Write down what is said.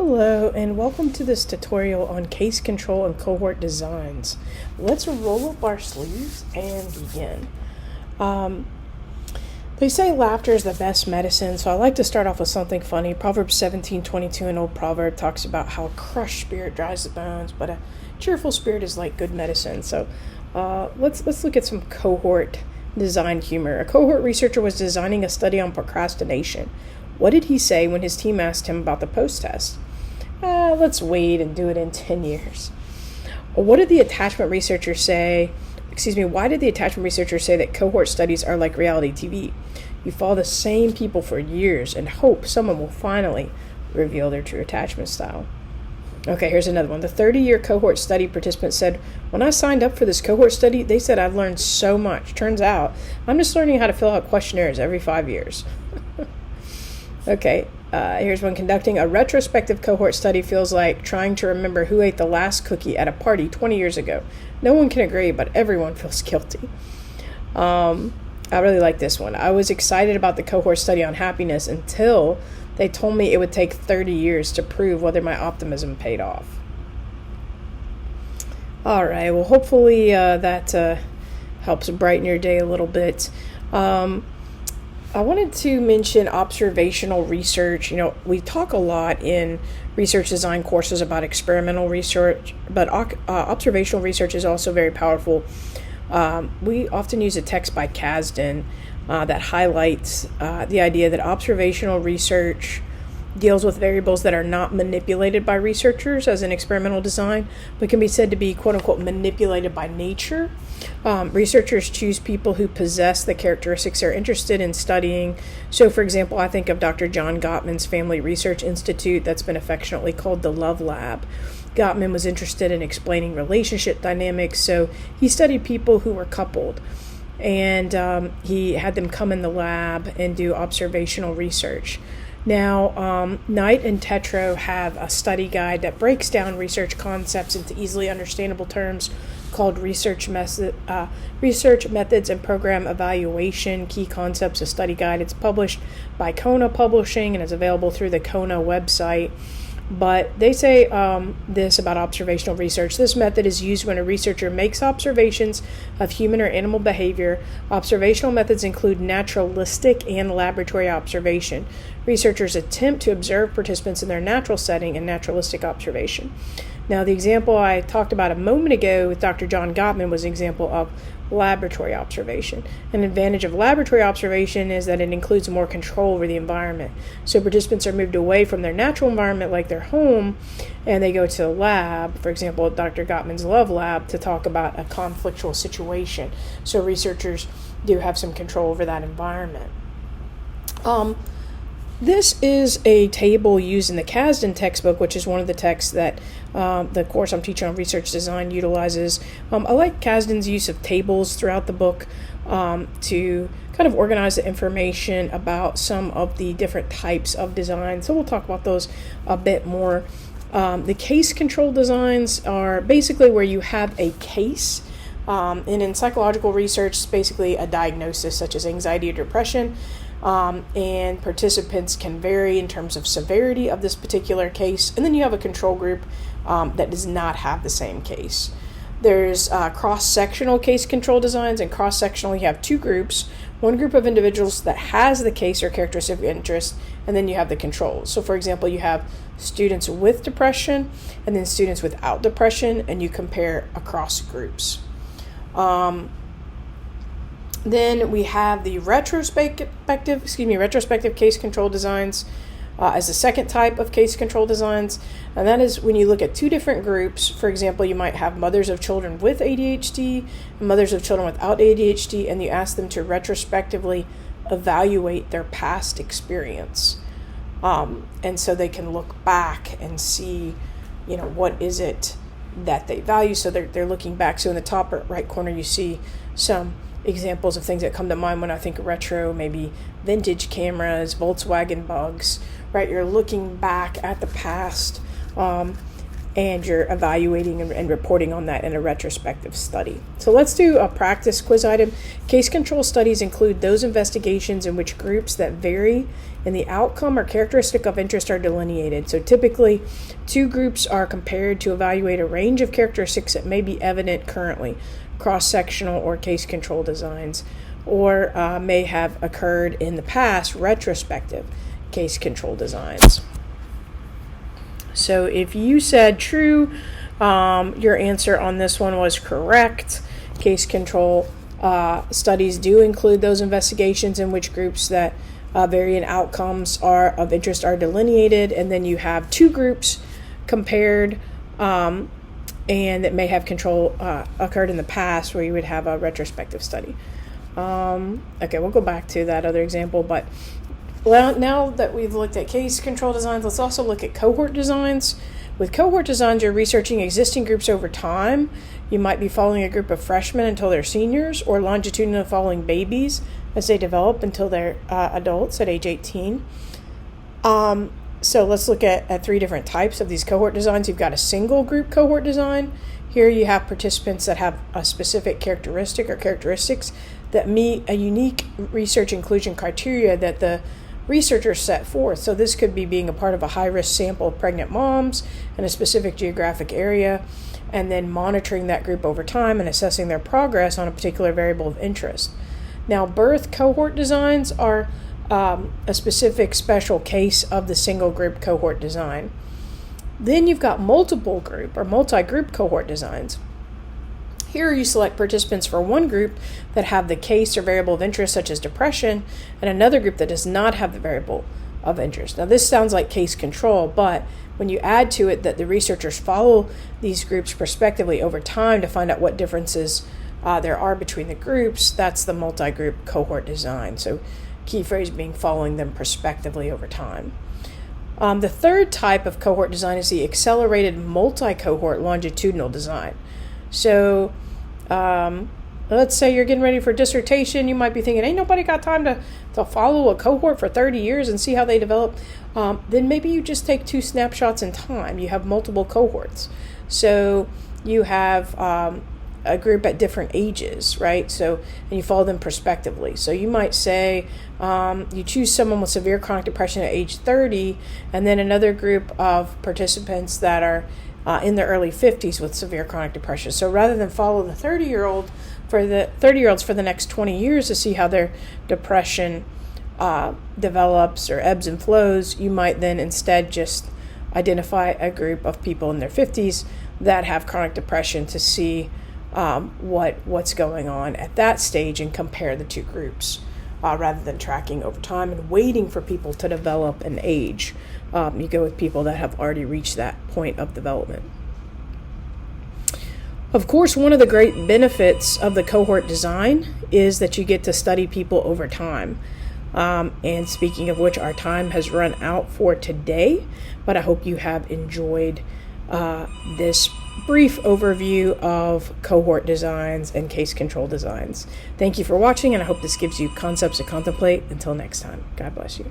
Hello and welcome to this tutorial on case control and cohort designs. Let's roll up our sleeves and begin. They say laughter is the best medicine, so I like to start off with something funny. Proverbs 17:22, an old proverb, talks about how a crushed spirit dries the bones, but a cheerful spirit is like good medicine. So let's look at some cohort design humor. A cohort researcher was designing a study on procrastination. What did he say when his team asked him about the post-test? Let's wait and do it in 10 years. What did the attachment researcher say? Why did the attachment researcher say that cohort studies are like reality TV? You follow the same people for years and hope someone will finally reveal their true attachment style. Okay, here's another one. The 30-year cohort study participant said, when I signed up for this cohort study, they said I've learned so much. Turns out, I'm just learning how to fill out questionnaires every 5 years. Okay, here's one. Conducting a retrospective cohort study feels like trying to remember who ate the last cookie at a party 20 years ago. No one can agree, but everyone feels guilty. I really like this one. I was excited about the cohort study on happiness until they told me it would take 30 years to prove whether my optimism paid off. All right, well, hopefully that helps brighten your day a little bit. I wanted to mention observational research. We talk a lot in research design courses about experimental research, but observational research is also very powerful. We often use a text by Kasdan that highlights the idea that observational research deals with variables that are not manipulated by researchers as in experimental design, but can be said to be quote-unquote manipulated by nature. Researchers choose people who possess the characteristics they're interested in studying. So, for example, I think of Dr. John Gottman's Family Research Institute that's been affectionately called the Love Lab. Gottman was interested in explaining relationship dynamics, so he studied people who were coupled. And he had them come in the lab and do observational research. Now, Knight and Tetro have a study guide that breaks down research concepts into easily understandable terms called Research Methods and Program Evaluation, Key Concepts, a Study Guide. It's published by Kona Publishing and is available through the Kona website. But they say this about observational research. This method is used when a researcher makes observations of human or animal behavior. Observational methods include naturalistic and laboratory observation. Researchers attempt to observe participants in their natural setting and naturalistic observation. Now, the example I talked about a moment ago with Dr. John Gottman was an example of laboratory observation. An advantage of laboratory observation is that it includes more control over the environment. So participants are moved away from their natural environment like their home and they go to the lab, for example, Dr. Gottman's Love Lab, to talk about a conflictual situation. So researchers do have some control over that environment. This is a table used in the Kasdan textbook, which is one of the texts that the course I'm teaching on research design utilizes. I like Kasdan's use of tables throughout the book to kind of organize the information about some of the different types of design. So we'll talk about those a bit more. The case control designs are basically where you have a case. And in psychological research, it's basically a diagnosis such as anxiety or depression. And participants can vary in terms of severity of this particular case. And then you have a control group that does not have the same case. There's cross-sectional case control designs, and cross-sectional you have two groups. One group of individuals that has the case or characteristic of interest, and then you have the controls. So for example, you have students with depression and then students without depression, and you compare across groups. Then we have the retrospective case control designs as the second type of case control designs. And that is when you look at two different groups. For example, you might have mothers of children with ADHD and mothers of children without ADHD, and you ask them to retrospectively evaluate their past experience. And so they can look back and see, what is it that they value. So they're looking back. So in the top right corner, you see some examples of things that come to mind when I think retro, maybe vintage cameras, Volkswagen bugs, right? You're looking back at the past and you're evaluating and reporting on that in a retrospective study. So let's do a practice quiz item. Case control studies include those investigations in which groups that vary in the outcome or characteristic of interest are delineated. So typically, two groups are compared to evaluate a range of characteristics that may be evident currently, cross-sectional or case control designs, or may have occurred in the past, retrospective case control designs. So if you said true, your answer on this one was correct. Case control studies do include those investigations in which groups that vary in outcomes of interest are delineated, and then you have two groups compared and that may have control occurred in the past, where you would have a retrospective study. Okay, we'll go back to that other example, but well, now that we've looked at case control designs, let's also look at cohort designs. With cohort designs, you're researching existing groups over time. You might be following a group of freshmen until they're seniors, or longitudinal following babies as they develop until they're adults at age 18. So let's look at three different types of these cohort designs. You've got a single group cohort design. Here you have participants that have a specific characteristic or characteristics that meet a unique research inclusion criteria that the researchers set forth. So this could be being a part of a high-risk sample of pregnant moms in a specific geographic area, and then monitoring that group over time and assessing their progress on a particular variable of interest. Now, birth cohort designs are a specific special case of the single group cohort design. Then you've got multiple group or multi-group cohort designs. Here you select participants for one group that have the case or variable of interest, such as depression, and another group that does not have the variable of interest. Now this sounds like case control, but when you add to it that the researchers follow these groups prospectively over time to find out what differences there are between the groups, that's the multi-group cohort design. So key phrase being following them prospectively over time. The third type of cohort design is the accelerated multi-cohort longitudinal design. So let's say you're getting ready for a dissertation. You might be thinking, ain't nobody got time to follow a cohort for 30 years and see how they develop. Then maybe you just take two snapshots in time. You have multiple cohorts. So you have a group at different ages, right? So, and you follow them prospectively. So you might say you choose someone with severe chronic depression at age 30, and then another group of participants that are in their early 50s with severe chronic depression. So rather than follow the 30-year-olds for the next 20 years to see how their depression develops or ebbs and flows, you might then instead just identify a group of people in their 50s that have chronic depression to see what's going on at that stage and compare the two groups rather than tracking over time and waiting for people to develop and age. You go with people that have already reached that point of development. Of course, one of the great benefits of the cohort design is that you get to study people over time. And speaking of which, our time has run out for today, but I hope you have enjoyed this brief overview of cohort designs and case control designs. Thank you for watching, and I hope this gives you concepts to contemplate. Until next time, God bless you.